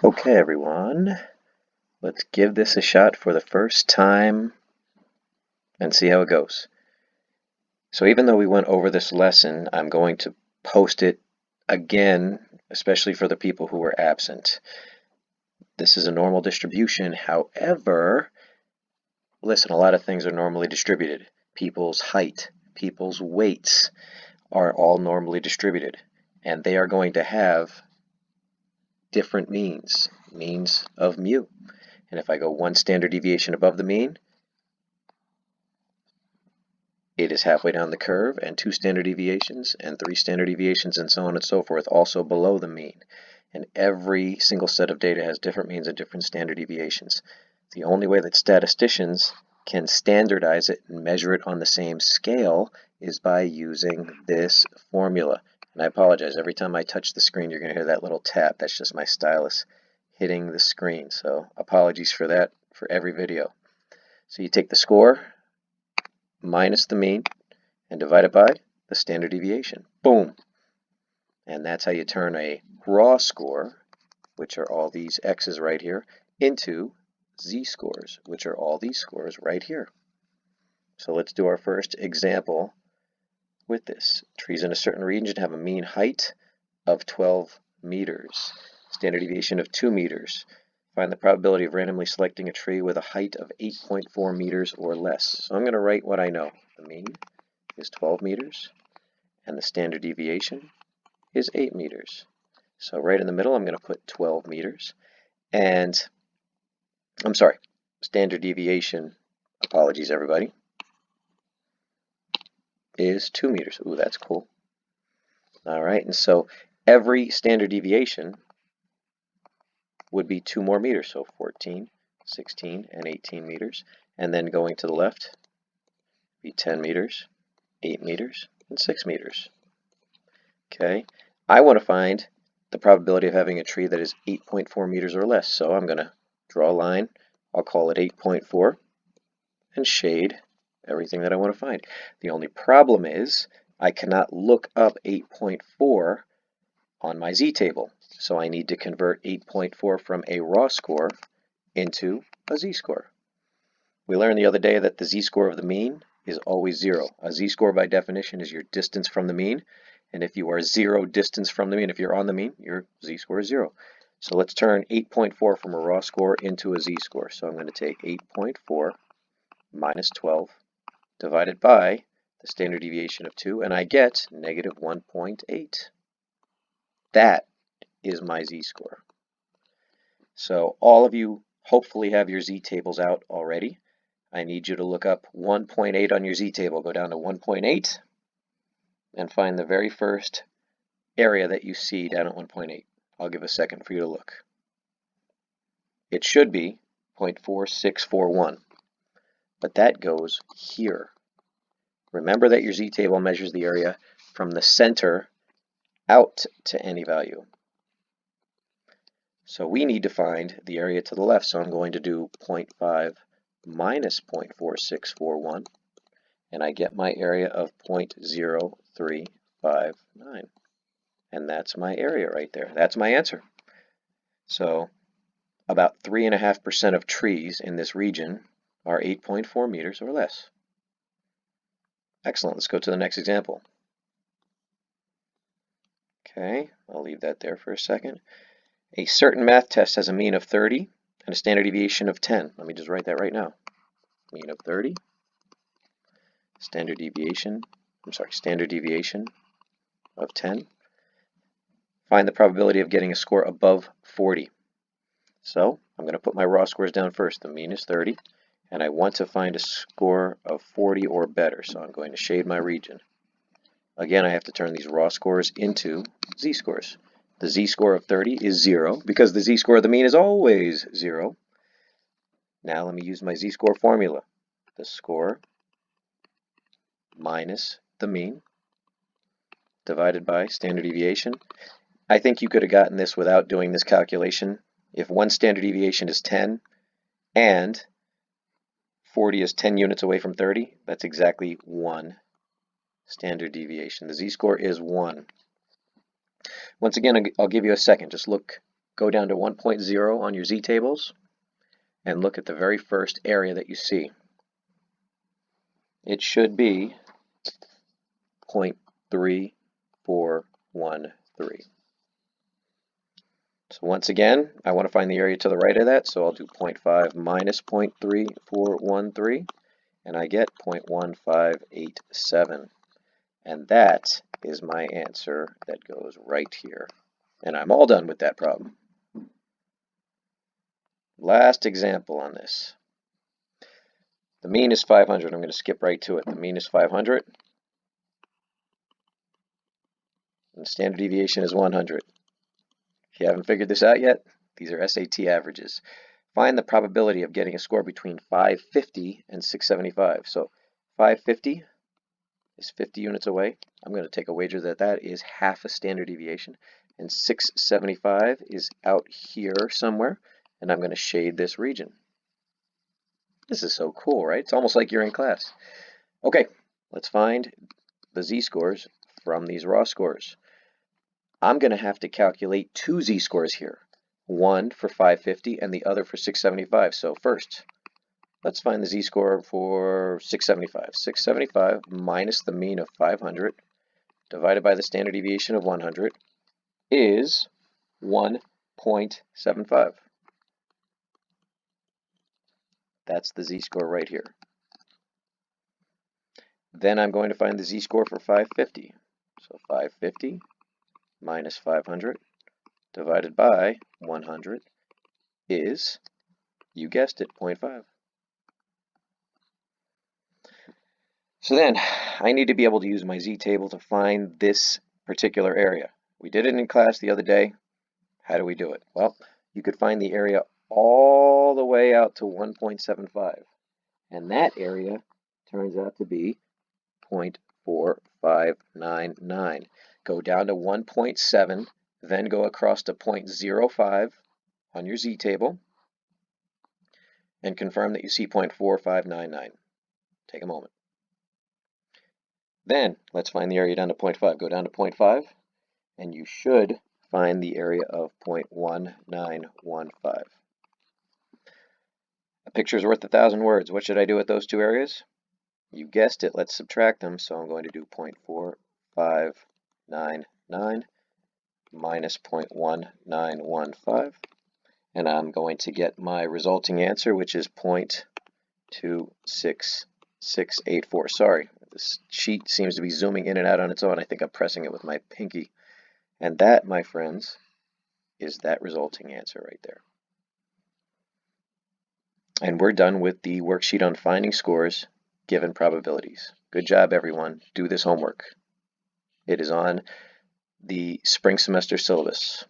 Okay, everyone, let's give this a shot for the first time and see how it goes. So even though we went over this lesson, I'm going to post it again, especially for the people who were absent. This is a normal distribution. However, listen, a lot of things are normally distributed. People's height, people's weights are all normally distributed, and they are going to have different means of mu. And if I go one standard deviation above the mean, it is halfway down the curve, and 2 standard deviations and 3 standard deviations and so on and so forth, also below the mean. And every single set of data has different means and different standard deviations. The only way that statisticians can standardize it and measure it on the same scale is by using this formula. And I apologize, every time I touch the screen you're going to hear that little tap. That's just my stylus hitting the screen, so apologies for that for every video. So you take the score minus the mean and divide it by the standard deviation. Boom! And that's how you turn a raw score, which are all these x's right here, into z-scores, which are all these scores right here. So let's do our first example with this. Trees in a certain region have a mean height of 12 meters, standard deviation of 2 meters. Find the probability of randomly selecting a tree with a height of 8.4 meters or less. So I'm going to write what I know. The mean is 12 meters, and the standard deviation is 8 meters. So right in the middle, I'm going to put 12 meters. And, I'm sorry, standard deviation, apologies everybody, is 2 meters. Ooh, that's cool. All right, and so every standard deviation would be 2 more meters, so 14, 16, and 18 meters. And then going to the left, be 10 meters, 8 meters, and 6 meters. Okay, I want to find the probability of having a tree that is 8.4 meters or less. So I'm going to draw a line. I'll call it 8.4 and shade everything that I want to find. The only problem is I cannot look up 8.4 on my z-table. So I need to convert 8.4 from a raw score into a z-score. We learned the other day that the z-score of the mean is always 0. A z-score by definition is your distance from the mean. And if you are 0 distance from the mean, if you're on the mean, your z-score is 0. So let's turn 8.4 from a raw score into a z-score. So I'm going to take 8.4 minus 12 divided by the standard deviation of 2, and I get negative 1.8. That is my z-score. So all of you hopefully have your z-tables out already. I need you to look up 1.8 on your z-table. Go down to 1.8 and find the very first area that you see down at 1.8. I'll give a second for you to look. It should be 0.4641, but that goes here. Remember that your z-table measures the area from the center out to any value. So we need to find the area to the left, so I'm going to do 0.5 minus 0.4641, and I get my area of 0.0359. And that's my area right there. That's my answer. So about 3.5% of trees in this region are 8.4 meters or less. Excellent. Let's go to the next example. Okay, I'll leave that there for a second. A certain math test has a mean of 30 and a standard deviation of 10. Let me just write that right now. Mean of 30, standard deviation of 10. Find the probability of getting a score above 40. So I'm going to put my raw scores down first. The mean is 30, and I want to find a score of 40 or better. So I'm going to shade my region. Again, I have to turn these raw scores into z-scores. The z-score of 30 is 0, because the z-score of the mean is always 0. Now let me use my z-score formula. The score minus the mean divided by standard deviation. I think you could have gotten this without doing this calculation. If one standard deviation is 10 and 40 is 10 units away from 30, that's exactly 1 standard deviation. The z-score is 1. Once again, I'll give you a second. Just look go down to 1.0 on your z-tables and look at the very first area that you see. It should be 0.3413. So once again, I want to find the area to the right of that, so I'll do 0.5 minus 0.3413, and I get 0.1587. And that is my answer that goes right here. And I'm all done with that problem. Last example on this. The mean is 500. I'm going to skip right to it. The mean is 500. And the standard deviation is 100. If you haven't figured this out yet, these are SAT averages. Find the probability of getting a score between 550 and 675. So 550 is 50 units away. I'm going to take a wager that that is half a standard deviation. And 675 is out here somewhere. And I'm going to shade this region. This is so cool, right? It's almost like you're in class. Okay, let's find the z-scores from these raw scores. I'm going to have to calculate two z-scores here. One for 550 and the other for 675. So first, let's find the z-score for 675. 675 minus the mean of 500 divided by the standard deviation of 100 is 1.75. That's the z-score right here. Then I'm going to find the z-score for 550. So 550 minus 500 divided by 100 is, you guessed it, 0.5. So then, I need to be able to use my z-table to find this particular area. We did it in class the other day. How do we do it? Well, you could find the area all the way out to 1.75. And that area turns out to be 0.4599. Go down to 1.7, then go across to 0.05 on your z-table, and confirm that you see 0.4599. Take a moment. Then, let's find the area down to 0.5. Go down to 0.5, and you should find the area of 0.1915. A picture is worth 1,000 words. What should I do with those two areas? You guessed it, let's subtract them. So I'm going to do 0.4599 minus 0.1915. And I'm going to get my resulting answer, which is 0.26684. Sorry, this sheet seems to be zooming in and out on its own. I think I'm pressing it with my pinky. And that, my friends, is that resulting answer right there. And we're done with the worksheet on finding scores given probabilities. Good job, everyone. Do this homework. It is on the spring semester syllabus.